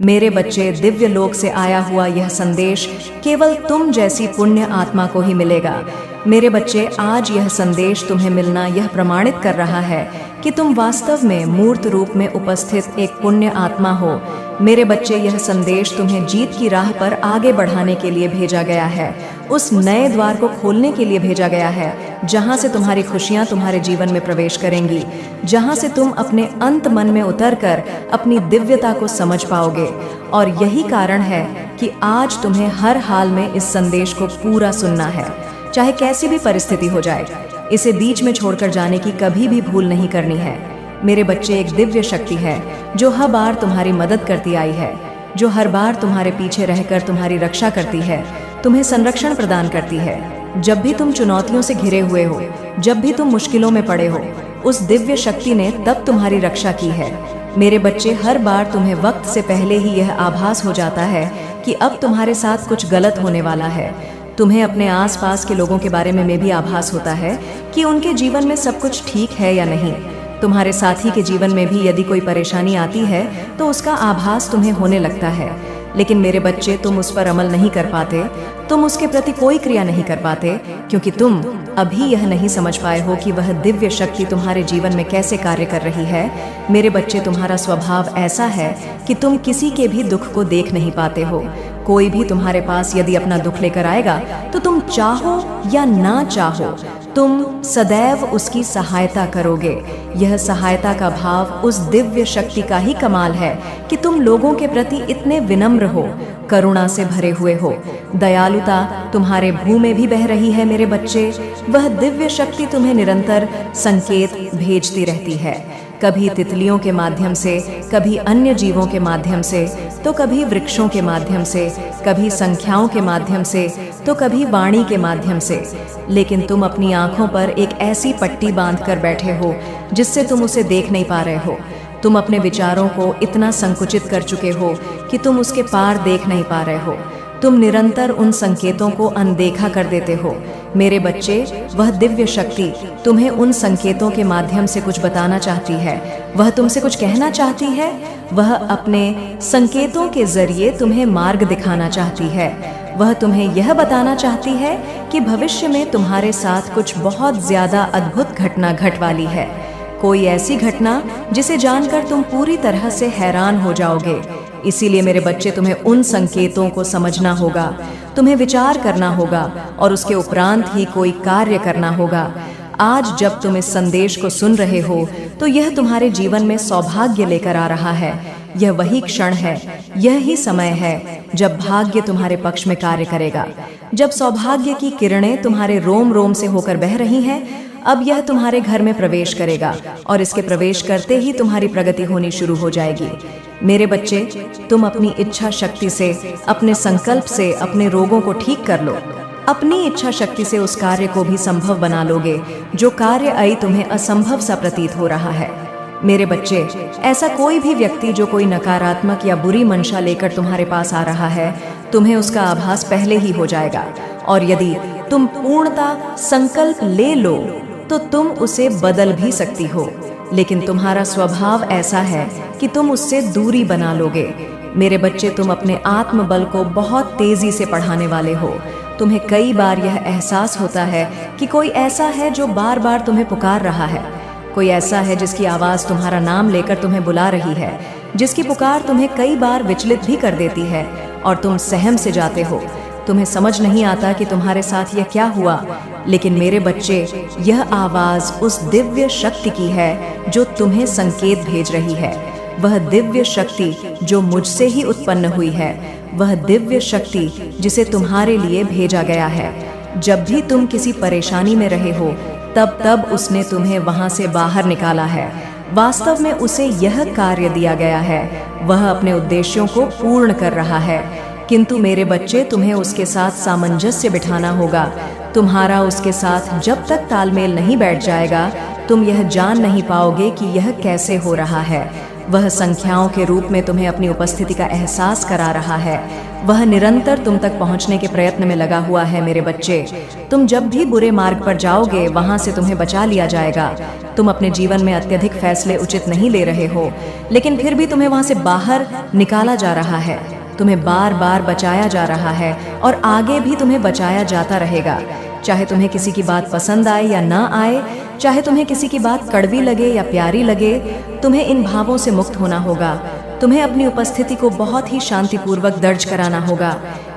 मेरे बच्चे, दिव्य लोक से आया हुआ यह संदेश केवल तुम जैसी पुण्य आत्मा को ही मिलेगा। मेरे बच्चे, आज यह संदेश तुम्हें मिलना यह प्रमाणित कर रहा है कि तुम वास्तव में मूर्त रूप में उपस्थित एक पुण्य आत्मा हो। मेरे बच्चे, यह संदेश तुम्हें जीत की राह पर आगे बढ़ाने के लिए भेजा गया है, उस नए द्वार को खोलने के लिए भेजा गया है जहां से तुम्हारी खुशियां तुम्हारे जीवन में प्रवेश करेंगी, जहां से तुम अपने अंत मन में उतरकर अपनी दिव्यता को समझ पाओगे। और यही कारण है कि आज तुम्हें हर हाल में इस संदेश को पूरा सुनना है, चाहे कैसी भी परिस्थिति हो जाए। इसे बीच में छोड़कर जाने की कभी भी भूल नहीं करनी है। मेरे बच्चे, एक दिव्य शक्ति है जो हर बार तुम्हारी मदद करती आई है, जो हर बार तुम्हारे पीछे रहकर तुम्हारी रक्षा करती है, तुम्हें संरक्षण प्रदान करती है। जब भी तुम चुनौतियों से घिरे हुए हो, जब भी तुम मुश्किलों में पड़े हो, उस दिव्य शक्ति ने तब तुम्हारी रक्षा की है। मेरे बच्चे, हर बार तुम्हें वक्त से पहले ही यह आभास हो जाता है कि अब तुम्हारे साथ कुछ गलत होने वाला है। तुम्हें अपने आसपास के लोगों के बारे में भी आभास होता है कि उनके जीवन में सब कुछ ठीक है या नहीं। तुम्हारे साथी के जीवन में भी यदि कोई परेशानी आती है तो उसका आभास तुम्हें होने लगता है। लेकिन मेरे बच्चे, तुम उस पर अमल नहीं कर पाते, तुम उसके प्रति कोई क्रिया नहीं कर पाते, क्योंकि तुम अभी यह नहीं समझ पाए हो कि वह दिव्य शक्ति तुम्हारे जीवन में कैसे कार्य कर रही है। मेरे बच्चे, तुम्हारा स्वभाव ऐसा है कि तुम किसी के भी दुख को देख नहीं पाते हो। कोई भी तुम्हारे पास यदि अपना दुख लेकर आएगा तो तुम चाहो या ना चाहो, तुम सदैव उसकी सहायता करोगे। यह सहायता का भाव उस दिव्य शक्ति का ही कमाल है कि तुम लोगों के प्रति इतने विनम्र हो, करुणा से भरे हुए हो। दयालुता तुम्हारे भू में भी बह रही है मेरे बच्चे। वह दिव्य शक्ति तुम्हें निरंतर संकेत भेजती रहती है, कभी तितलियों के माध्यम से, कभी अन्य जीवों के माध्यम से, तो कभी वृक्षों के माध्यम से, कभी संख्याओं के माध्यम से, तो कभी वाणी के माध्यम से। लेकिन तुम अपनी आंखों पर एक ऐसी पट्टी बांध कर बैठे हो जिससे तुम उसे देख नहीं पा रहे हो। तुम अपने विचारों को इतना संकुचित कर चुके हो कि तुम उसके पार देख नहीं पा रहे हो। तुम निरंतर उन संकेतों को अनदेखा कर देते हो। मेरे बच्चे, वह दिव्य शक्ति तुम्हें उन संकेतों के माध्यम से कुछ बताना चाहती है, वह तुमसे कुछ कहना चाहती है। वह अपने संकेतों के जरिए तुम्हें मार्ग दिखाना चाहती है। वह तुम्हें यह बताना चाहती है कि भविष्य में तुम्हारे साथ कुछ बहुत ज्यादा अद्भुत घटना घट वाली है। कोई ऐसी घटना जिसे जानकर तुम पूरी तरह से हैरान हो जाओगे। इसीलिए मेरे बच्चे, तुम्हें उन संकेतों को समझना होगा, तुम्हें विचार करना होगा और उसके उपरांत ही कोई कार्य करना होगा। आज जब तुम इस संदेश को सुन रहे हो तो यह तुम्हारे जीवन में सौभाग्य लेकर आ रहा है। यह वही क्षण है, यह ही समय है जब भाग्य तुम्हारे पक्ष में कार्य करेगा, जब सौभाग्य की किरणें तुम्हारे रोम रोम से होकर बह रही हैं। अब यह तुम्हारे घर में प्रवेश करेगा और इसके प्रवेश करते ही तुम्हारी प्रगति होनी शुरू हो जाएगी। मेरे बच्चे, तुम अपनी इच्छा शक्ति से, अपने संकल्प से अपने रोगों को ठीक कर लो। अपनी इच्छा शक्ति से उस कार्य को भी संभव बना लोगे जो कार्य आई तुम्हें असंभव सा प्रतीत हो रहा है। मेरे बच्चे, ऐसा कोई भी व्यक्ति जो कोई नकारात्मक या बुरी मंशा लेकर तुम्हारे पास आ रहा है, तुम्हें उसका आभास पहले ही हो जाएगा। और यदि तुम पूर्णता संकल्प ले लो तो तुम उसे बदल भी सकती हो। लेकिन तुम्हारा स्वभाव ऐसा है कि तुम उससे दूरी बना लोगे। मेरे बच्चे, तुम अपने आत्मबल को बहुत तेजी से बढ़ाने वाले हो। तुम्हें कई बार यह एहसास होता है कि कोई ऐसा है जो बार बार तुम्हें पुकार रहा है, कोई ऐसा है जिसकी आवाज तुम्हारा नाम लेकर तुम्हें बुला रही है, जिसकी पुकार तुम्हें कई बार विचलित भी कर देती है और तुम सहम से जाते हो। तुम्हें समझ नहीं आता कि तुम्हारे साथ यह क्या हुआ। लेकिन मेरे बच्चे, यह आवाज उस दिव्य शक्ति की है जो तुम्हें संकेत भेज रही है। वह दिव्य शक्ति जो मुझसे ही उत्पन्न हुई है, वह दिव्य शक्ति जिसे तुम्हारे लिए भेजा गया है। जब भी तुम किसी परेशानी में रहे हो, तब तब उसने तुम्हें वहां से बाहर निकाला है। वास्तव में उसे यह कार्य दिया गया है, वह अपने उद्देश्यों को पूर्ण कर रहा है। किंतु मेरे बच्चे, तुम्हें उसके साथ सामंजस्य बिठाना होगा। तुम्हारा उसके साथ जब तक तालमेल नहीं बैठ जाएगा, तुम यह जान नहीं पाओगे कि यह कैसे हो रहा है। वह संख्याओं के रूप में तुम्हें अपनी उपस्थिति का एहसास करा रहा है। वह निरंतर तुम तक पहुंचने के प्रयत्न में लगा हुआ है मेरे बच्चे। तुम जब भी बुरे मार्ग पर जाओगे वहां से तुम्हें बचा लिया जाएगा। तुम अपने जीवन में अत्यधिक फैसले उचित नहीं ले रहे हो, लेकिन फिर भी तुम्हें वहां से बाहर निकाला जा रहा है। तुम्हें बार बार बचाया जा रहा है और आगे भी तुम्हें बचाया जाता रहेगा। चाहे तुम्हें किसी की बात पसंद आए या ना आए, चाहे तुम्हें किसी की बात कड़वी लगे या प्यारी लगे, तुम्हें इन भावों से मुक्त होना होगा। तुम्हें अपनी उपस्थिति को बहुत ही शांतिपूर्वक दर्ज कराना होगा।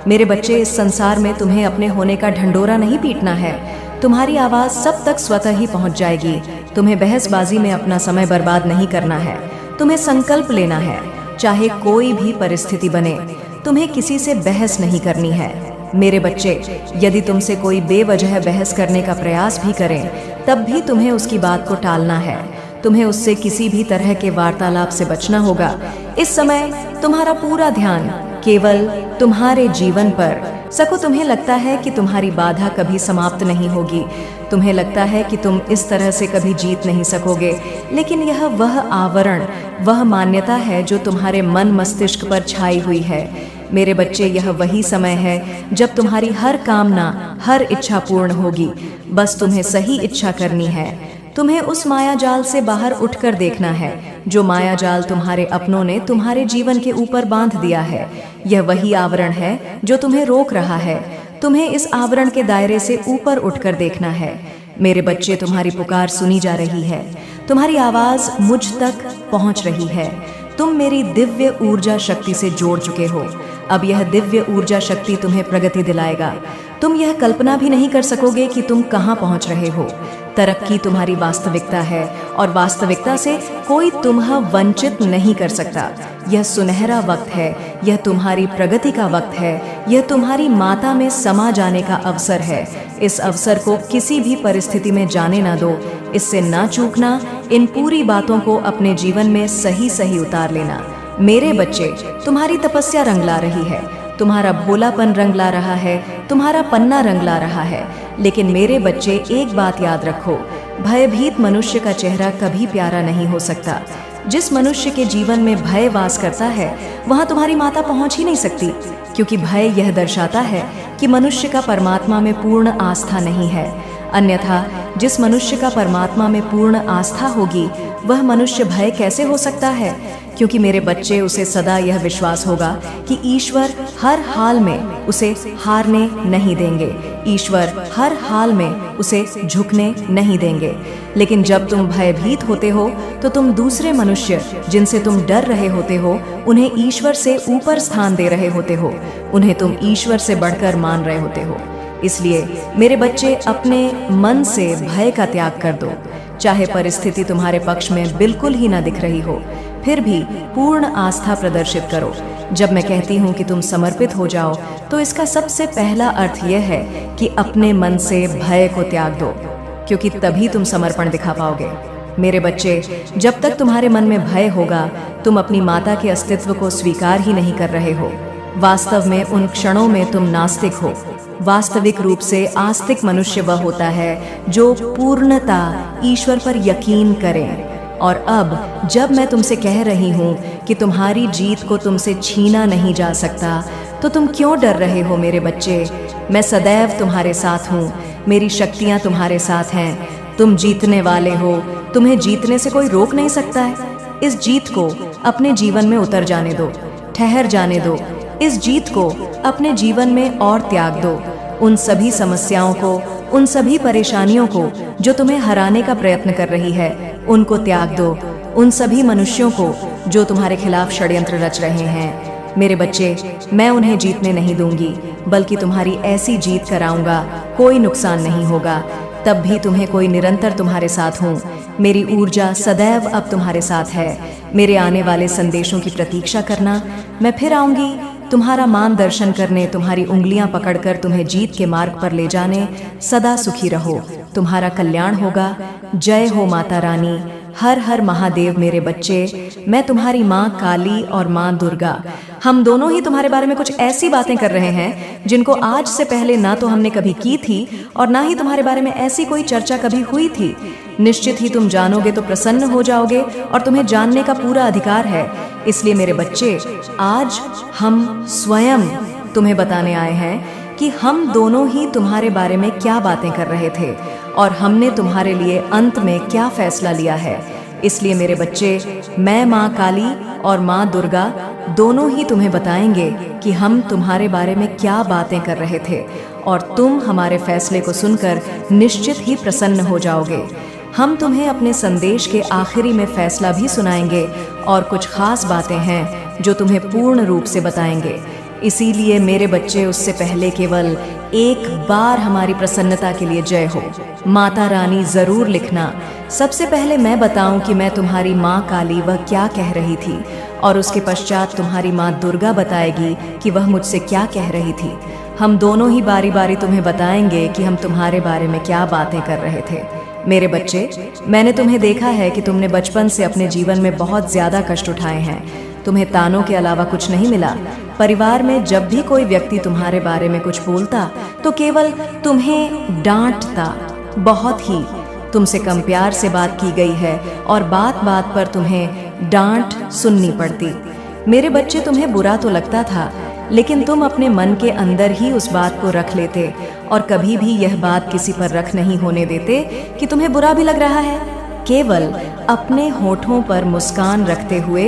मेरे बच्चे, इस संसार में तुम्हें अपने होने का ढंढोरा नहीं पीटना है। तुम्हारी आवाज सब तक स्वतः ही पहुंच जाएगी। तुम्हें बहसबाजी में अपना समय बर्बाद नहीं करना है। तुम्हें संकल्प लेना है, चाहे कोई भी परिस्थिति बने। तुम्हें किसी से बहस नहीं करनी है। मेरे बच्चे, यदि तुमसे कोई बेवजह बहस करने का प्रयास भी करें, तब भी तुम्हें उसकी बात को टालना है। तुम्हें उससे किसी भी तरह के वार्तालाप से बचना होगा। इस समय तुम्हारा पूरा ध्यान केवल तुम्हारे जीवन पर। सको, तुम्हें लगता है कि तुम्हारी बाधा कभी समाप्त नहीं होगी। तुम्हें लगता है कि तुम इस तरह से कभी जीत नहीं सकोगे, लेकिन यह वह आवरण, वह मान्यता है जो तुम्हारे मन मस्तिष्क पर छाई हुई है। मेरे बच्चे, यह वही समय है जब तुम्हारी हर कामना, हर इच्छा पूर्ण होगी। बस तुम्हें सही इच्छा करनी है। तुम्हें उस माया जाल से बाहर उठकर देखना है, जो माया जाल तुम्हारे अपनों ने तुम्हारे जीवन के ऊपर बांध दिया है। यह वही आवरण है जो तुम्हें रोक रहा है। तुम्हें इस आवरण के दायरे से ऊपर उठकर देखना है। मेरे बच्चे, तुम्हारी पुकार सुनी जा रही है। तुम्हारी आवाज मुझ तक पहुंच रही है। तुम मेरी दिव्य ऊर्जा शक्ति से जोड़ चुके हो। अब यह दिव्य ऊर्जा शक्ति तुम्हें प्रगति दिलाएगा। तुम यह कल्पना भी नहीं कर सकोगे कि तुम कहां पहुंच रहे हो। तरक्की तुम्हारी वास्तविकता है और वास्तविकता से कोई तुम्हें वंचित नहीं कर सकता। यह सुनहरा वक्त है, यह तुम्हारी प्रगति का वक्त है, यह तुम्हारी माता में समा जाने का अवसर है। इस अवसर को किसी भी परिस्थिति में जाने ना दो। इससे ना चूकना। इन पूरी बातों को अपने जीवन में सही सही उतार लेना। मेरे बच्चे, तुम्हारी तपस्या रंग ला रही है, तुम्हारा भोलापन रंग ला रहा है, तुम्हारा पन्ना रंग ला रहा है। लेकिन मेरे बच्चे, एक बात याद रखो, भयभीत मनुष्य का चेहरा कभी प्यारा नहीं हो सकता। जिस मनुष्य के जीवन में भय वास करता है, वहां तुम्हारी माता पहुंच ही नहीं सकती, क्योंकि भय यह दर्शाता है कि मनुष्य का परमात्मा में पूर्ण आस्था नहीं है। अन्यथा जिस मनुष्य का परमात्मा में पूर्ण आस्था होगी, वह मनुष्य भय कैसे हो सकता है? क्योंकि मेरे बच्चे, उसे सदा यह विश्वास होगा कि ईश्वर हर हाल में उसे हारने नहीं देंगे। ईश्वर हर हाल में उसे झुकने नहीं देंगे। लेकिन जब तुम भयभीत होते हो, तो तुम दूसरे मनुष्य जिनसे तुम डर रहे होते हो, उन्हें ईश्वर से ऊपर स्थान दे रहे होते हो। उन्हें तुम ईश्वर से बढ़कर मान रहे होते हो। इसलिए मेरे बच्चे, अपने मन से भय का त्याग कर दो। चाहे परिस्थिति तुम्हारे पक्ष में बिल्कुल ही ना दिख रही हो, फिर भी पूर्ण आस्था प्रदर्शित करो। जब मैं कहती हूँ कि तुम समर्पित हो जाओ, तो इसका सबसे पहला अर्थ यह है कि अपने मन से भय को त्याग दो, क्योंकि तभी तुम समर्पण दिखा पाओगे। मेरे बच्चे, जब तक तुम्हारे मन में भय होगा, तुम अपनी माता के अस्तित्व को स्वीकार ही नहीं कर रहे हो। वास्तव में उन क्षणों में तुम नास्तिक हो। वास्तविक रूप से आस्तिक मनुष्य वह होता है जो पूर्णता ईश्वर पर यकीन करे। और अब जब मैं तुमसे कह रही हूँ कि तुम्हारी जीत को तुमसे छीना नहीं जा सकता, तो तुम क्यों डर रहे हो मेरे बच्चे? मैं सदैव तुम्हारे साथ हूँ। मेरी शक्तियाँ तुम्हारे साथ हैं। तुम जीतने वाले हो। तुम्हें जीतने से कोई रोक नहीं सकता है। इस जीत को अपने जीवन में उतर जाने दो, ठहर जाने दो। इस जीत को अपने जीवन में और त्याग दो। उन सभी समस्याओं को, उन सभी परेशानियों को जो तुम्हें हराने का प्रयत्न कर रही है, उनको त्याग दो। उन सभी मनुष्यों को जो तुम्हारे खिलाफ षड्यंत्र रच रहे हैं। मेरे बच्चे, मैं उन्हें जीतने नहीं दूंगी, बल्कि तुम्हारी ऐसी जीत कराऊंगा, कोई नुकसान नहीं होगा। तब भी तुम्हें कोई निरंतर तुम्हारे साथ हूँ। मेरी ऊर्जा सदैव अब तुम्हारे साथ है। मेरे आने वाले संदेशों की प्रतीक्षा करना। मैं फिर आऊंगी तुम्हारा मार्गदर्शन करने, तुम्हारी उंगलियां पकड़कर तुम्हें जीत के मार्ग पर ले जाने। सदा सुखी रहो, तुम्हारा कल्याण होगा। जय हो माता रानी। हर हर महादेव। मेरे बच्चे, मैं तुम्हारी माँ काली और माँ दुर्गा हम दोनों ही तुम्हारे बारे में कुछ ऐसी बातें कर रहे हैं जिनको आज से पहले ना तो हमने कभी की थी और ना ही तुम्हारे बारे में ऐसी कोई चर्चा कभी हुई थी। निश्चित ही तुम जानोगे तो प्रसन्न हो जाओगे और तुम्हें जानने का पूरा अधिकार है। इसलिए मेरे बच्चे, आज हम स्वयं तुम्हें बताने आए हैं कि हम दोनों ही तुम्हारे बारे में क्या बातें कर रहे थे और हमने तुम्हारे लिए अंत में क्या फैसला लिया है। इसलिए मेरे बच्चे, मैं माँ काली और माँ दुर्गा दोनों ही तुम्हें बताएंगे कि हम तुम्हारे बारे में क्या बातें कर रहे थे और तुम हमारे फैसले को सुनकर निश्चित ही प्रसन्न हो जाओगे। हम तुम्हें अपने संदेश के आखिरी में फैसला भी सुनाएंगे और कुछ खास बातें हैं जो तुम्हें पूर्ण रूप से बताएंगे। इसीलिए मेरे बच्चे, उससे पहले केवल एक बार हमारी प्रसन्नता के लिए जय हो माता रानी जरूर लिखना। सबसे पहले मैं बताऊं कि मैं तुम्हारी माँ काली वह क्या कह रही थी और उसके पश्चात तुम्हारी माँ दुर्गा बताएगी कि वह मुझसे क्या कह रही थी। हम दोनों ही बारी बारी तुम्हें बताएंगे कि हम तुम्हारे बारे में क्या बातें कर रहे थे। मेरे बच्चे, मैंने तुम्हें देखा है कि तुमने बचपन से अपने जीवन में बहुत ज्यादा कष्ट उठाए हैं। तुम्हें तानों के अलावा कुछ नहीं मिला। परिवार में जब भी कोई व्यक्ति तुम्हारे बारे में कुछ बोलता तो केवल तुम्हें डांटता। बहुत ही तुमसे कम प्यार से बात की गई है और बात बात पर तुम्हें डांट सुननी पड़ती। मेरे बच्चे, तुम्हें बुरा तो लगता था, लेकिन तुम अपने मन के अंदर ही उस बात को रख लेते और कभी भी यह बात किसी पर रख नहीं होने देते कि तुम्हें बुरा भी लग रहा है। केवल अपने होठों पर मुस्कान रखते हुए,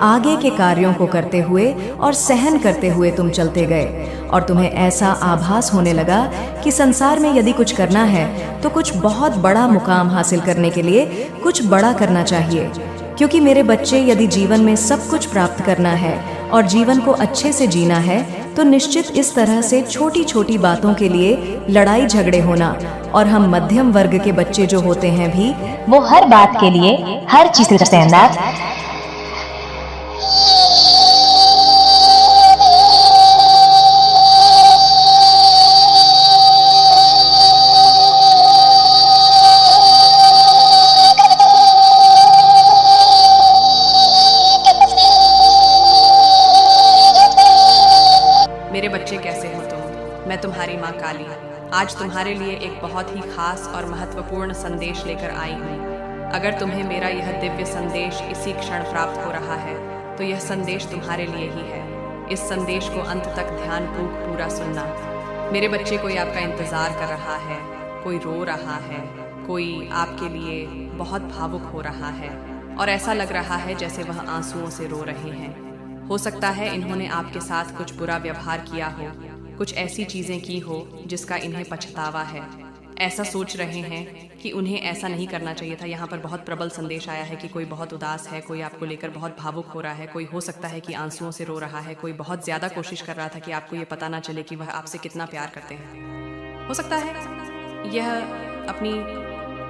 आगे के कार्यों को करते हुए और सहन करते हुए तुम चलते गए और तुम्हें ऐसा आभास होने लगा कि संसार में यदि कुछ करना है तो कुछ बहुत बड़ा मुकाम हासिल करने के लिए कुछ बड़ा करना चाहिए। क्योंकि मेरे बच्चे, यदि जीवन में सब कुछ प्राप्त करना है और जीवन को अच्छे से जीना है तो निश्चित इस तरह से छोटी छोटी बातों के लिए लड़ाई झगड़े होना, और हम मध्यम वर्ग के बच्चे जो होते हैं भी, वो हर बात के लिए हर चीज से अंदाज। मेरे बच्चे, कैसे हो तुम? मैं तुम्हारी माँ काली आज तुम्हारे लिए एक बहुत ही खास और महत्वपूर्ण संदेश लेकर आई हूँ। अगर तुम्हें मेरा यह दिव्य संदेश इसी क्षण प्राप्त हो रहा है तो यह संदेश तुम्हारे लिए ही है। इस संदेश को अंत तक ध्यानपूर्वक पूरा सुनना। मेरे बच्चे, कोई आपका इंतजार कर रहा है, कोई रो रहा है, कोई आपके लिए बहुत भावुक हो रहा है और ऐसा लग रहा है जैसे वह आंसुओं से रो रहे हैं। हो सकता है इन्होंने आपके साथ कुछ बुरा व्यवहार किया हो, कुछ ऐसी चीजें की हो जिसका इन्हें पछतावा है। ऐसा सोच रहे हैं कि उन्हें ऐसा नहीं करना चाहिए था। यहाँ पर बहुत प्रबल संदेश आया है कि कोई बहुत उदास है, कोई आपको लेकर बहुत भावुक हो रहा है, कोई हो सकता है कि आंसुओं से रो रहा है, कोई बहुत ज्यादा कोशिश कर रहा था कि आपको ये पता ना चले कि वह आपसे कितना प्यार करते हैं। हो सकता है यह अपनी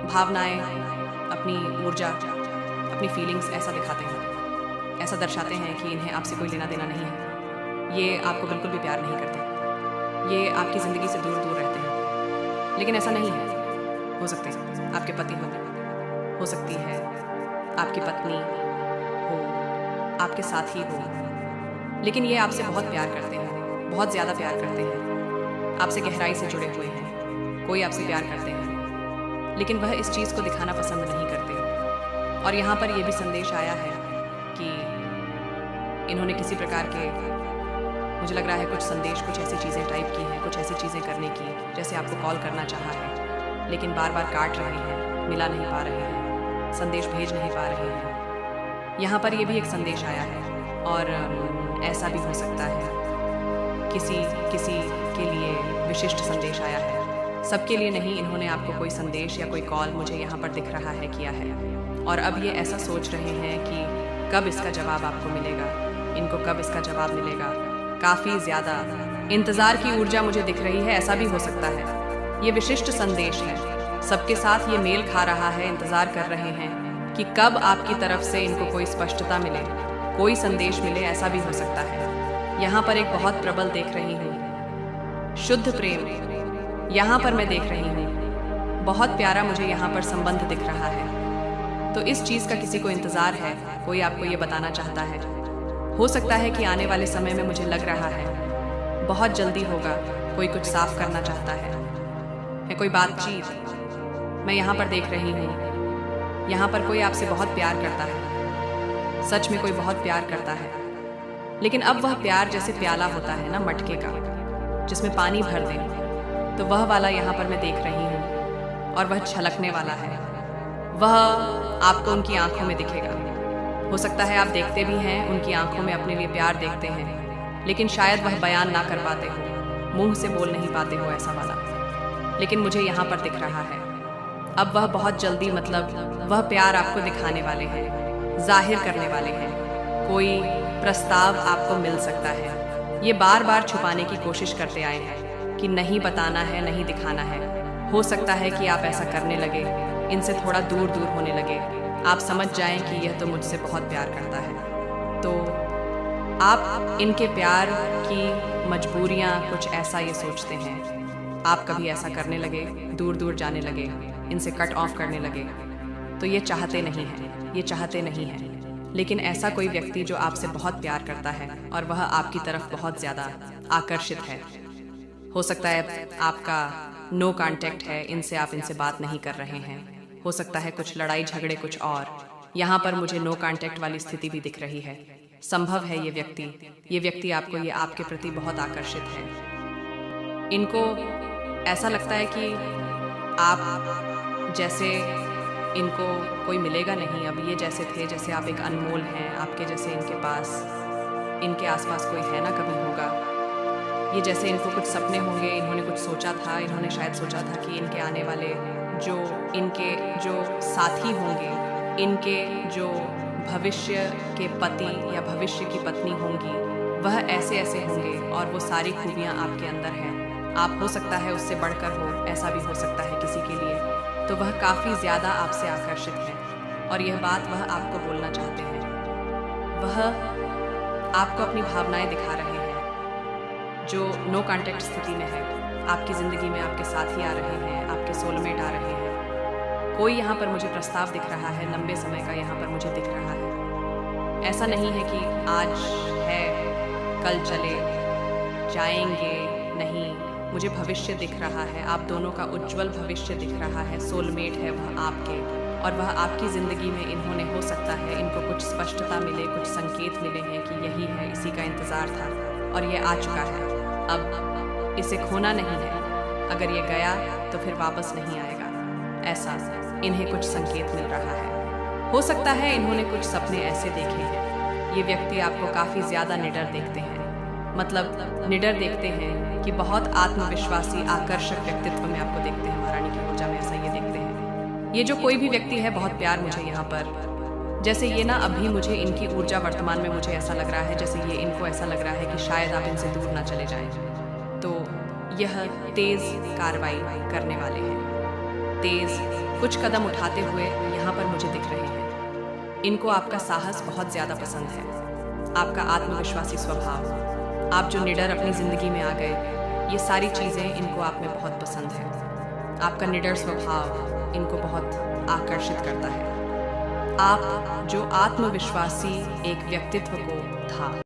भावनाएं, अपनी ऊर्जा, अपनी फीलिंग्स ऐसा दिखाते हैं, ऐसा दर्शाते हैं कि इन्हें आपसे कोई लेना देना नहीं है। ये आपको बिल्कुल भी प्यार नहीं करते, ये आपकी ज़िंदगी से दूर दूर रहते हैं। लेकिन ऐसा नहीं है। हो सकते हैं आपके पति हो सकती है आपकी पत्नी हो, आपके साथी हो, लेकिन ये आपसे बहुत प्यार करते हैं, बहुत ज़्यादा प्यार करते हैं, आपसे गहराई से जुड़े हुए हैं। कोई आपसे प्यार करते हैं लेकिन वह इस चीज़ को दिखाना पसंद नहीं करते। और यहाँ पर यह भी संदेश आया है कि इन्होंने किसी प्रकार के, मुझे लग रहा है कुछ संदेश, कुछ ऐसी चीज़ें टाइप की हैं, कुछ ऐसी चीज़ें करने की, जैसे आपको कॉल करना चाहा है लेकिन बार बार काट रहे हैं, मिला नहीं पा रहे हैं, संदेश भेज नहीं पा रहे हैं। यहाँ पर यह भी एक संदेश आया है और ऐसा भी हो सकता है किसी के लिए विशिष्ट संदेश आया है, सबके लिए नहीं। इन्होंने आपको कोई संदेश या कोई कॉल, मुझे यहाँ पर दिख रहा है, किया है और अब ये ऐसा सोच रहे हैं कि कब इसका जवाब आपको मिलेगा, इनको कब इसका जवाब मिलेगा। काफ़ी ज़्यादा इंतज़ार की ऊर्जा मुझे दिख रही है। ऐसा भी हो सकता है ये विशिष्ट संदेश है, सबके साथ ये मेल खा रहा है। इंतज़ार कर रहे हैं कि कब आपकी तरफ से इनको कोई स्पष्टता मिले, कोई संदेश मिले। ऐसा भी हो सकता है। यहाँ पर एक बहुत प्रबल देख रही हूँ, शुद्ध प्रेम यहाँ पर मैं देख रही हूँ, बहुत प्यारा मुझे यहाँ पर संबंध दिख रहा है। तो इस चीज़ का किसी को इंतज़ार है, कोई आपको ये बताना चाहता है। हो सकता है कि आने वाले समय में मुझे लग रहा है बहुत जल्दी होगा, कोई कुछ साफ करना चाहता है कोई बातचीत मैं यहाँ पर देख रही हूँ। यहाँ पर कोई आपसे बहुत प्यार करता है, सच में कोई बहुत प्यार करता है, लेकिन अब वह प्यार जैसे प्याला होता है ना मटके का, जिसमें पानी भर दें, तो वह वाला यहाँ पर मैं देख रही हूँ और वह छलकने वाला है। वह आपको उनकी आंखों में दिखेगा। हो सकता है आप देखते भी हैं, उनकी आंखों में अपने लिए प्यार देखते हैं, लेकिन शायद वह बयान ना कर पाते हो, मुंह से बोल नहीं पाते हो ऐसा वाला, लेकिन मुझे यहाँ पर दिख रहा है। अब वह बहुत जल्दी, मतलब वह प्यार आपको दिखाने वाले हैं, जाहिर करने वाले हैं। कोई प्रस्ताव आपको मिल सकता है। ये बार बार छुपाने की कोशिश करते आए हैं कि नहीं बताना है, नहीं दिखाना है। हो सकता है कि आप ऐसा करने लगे, इनसे थोड़ा दूर दूर होने लगे, आप समझ जाएं कि यह तो मुझसे बहुत प्यार करता है। तो आप इनके प्यार की मजबूरियां कुछ ऐसा ये सोचते हैं। आप कभी ऐसा करने लगे, दूर दूर जाने लगे, इनसे कट ऑफ करने लगे, तो ये चाहते नहीं हैं, ये चाहते नहीं हैं। लेकिन ऐसा कोई व्यक्ति जो आपसे बहुत प्यार करता है और वह आपकी तरफ बहुत ज़्यादा आकर्षित है। हो सकता है आपका नो कांटेक्ट है, इनसे आप इनसे बात नहीं कर रहे हैं। हो सकता है कुछ लड़ाई झगड़े कुछ और। यहाँ पर मुझे नो कांटेक्ट वाली स्थिति भी दिख रही है। संभव है ये व्यक्ति आपको, ये आपके प्रति बहुत आकर्षित है। इनको ऐसा लगता है कि आप जैसे इनको कोई मिलेगा नहीं। अब ये जैसे थे, जैसे आप एक अनमोल हैं, आपके जैसे इनके पास, इनके आसपास कोई है ना, कभी होगा। ये जैसे इनको कुछ सपने होंगे, इन्होंने कुछ सोचा था, इन्होंने शायद सोचा था कि इनके आने वाले इनके जो साथी होंगे, इनके जो भविष्य के पति या भविष्य की पत्नी होंगी, वह ऐसे ऐसे होंगे और वो सारी खूबियाँ आपके अंदर हैं। आप हो सकता है उससे बढ़कर हो, ऐसा भी हो सकता है किसी के लिए। तो वह काफ़ी ज़्यादा आपसे आकर्षित है और यह बात वह आपको बोलना चाहते हैं। वह आपको अपनी भावनाएं दिखा रहे हैं। जो नो कांटेक्ट स्थिति में है, आपकी ज़िंदगी में आपके साथी आ रहे हैं, आपके सोलमेट आ रहे हैं। कोई यहाँ पर मुझे प्रस्ताव दिख रहा है, लंबे समय का यहाँ पर मुझे दिख रहा है। ऐसा नहीं है कि आज है कल चले जाएंगे, नहीं, मुझे भविष्य दिख रहा है। आप दोनों का उज्जवल भविष्य दिख रहा है। सोलमेट है वह आपके, और वह आपकी ज़िंदगी में इन्होंने, हो सकता है इनको कुछ स्पष्टता मिले, कुछ संकेत मिले हैं कि यही है, इसी का इंतज़ार था और ये आ चुका है। अब इसे खोना नहीं है। अगर ये गया तो फिर वापस नहीं आएगा, ऐसा इन्हें कुछ संकेत मिल रहा है। हो सकता है इन्होंने कुछ सपने ऐसे देखे हैं। ये व्यक्ति आपको काफ़ी ज़्यादा निडर देखते हैं, मतलब निडर देखते हैं कि बहुत आत्मविश्वासी आकर्षक व्यक्तित्व में आपको देखते हैं। महारानी की ऊर्जा में ऐसा ये देखते हैं। ये जो कोई भी व्यक्ति है, बहुत प्यार मुझे यहाँ पर, जैसे ये ना, अभी मुझे इनकी ऊर्जा वर्तमान में मुझे ऐसा लग रहा है जैसे ये, इनको ऐसा लग रहा है कि शायद आप इनसे दूर ना चले जाएं। तो यह तेज़ कार्रवाई करने वाले हैं, तेज़ कुछ कदम उठाते हुए यहाँ पर मुझे दिख रहे हैं। इनको आपका साहस बहुत ज़्यादा पसंद है, आपका आत्मविश्वासी स्वभाव, आप जो निडर अपनी ज़िंदगी में आ गए, ये सारी चीज़ें इनको आप में बहुत पसंद है। आपका निडर स्वभाव इनको बहुत आकर्षित करता है। आप जो आत्मविश्वासी एक व्यक्तित्व को था।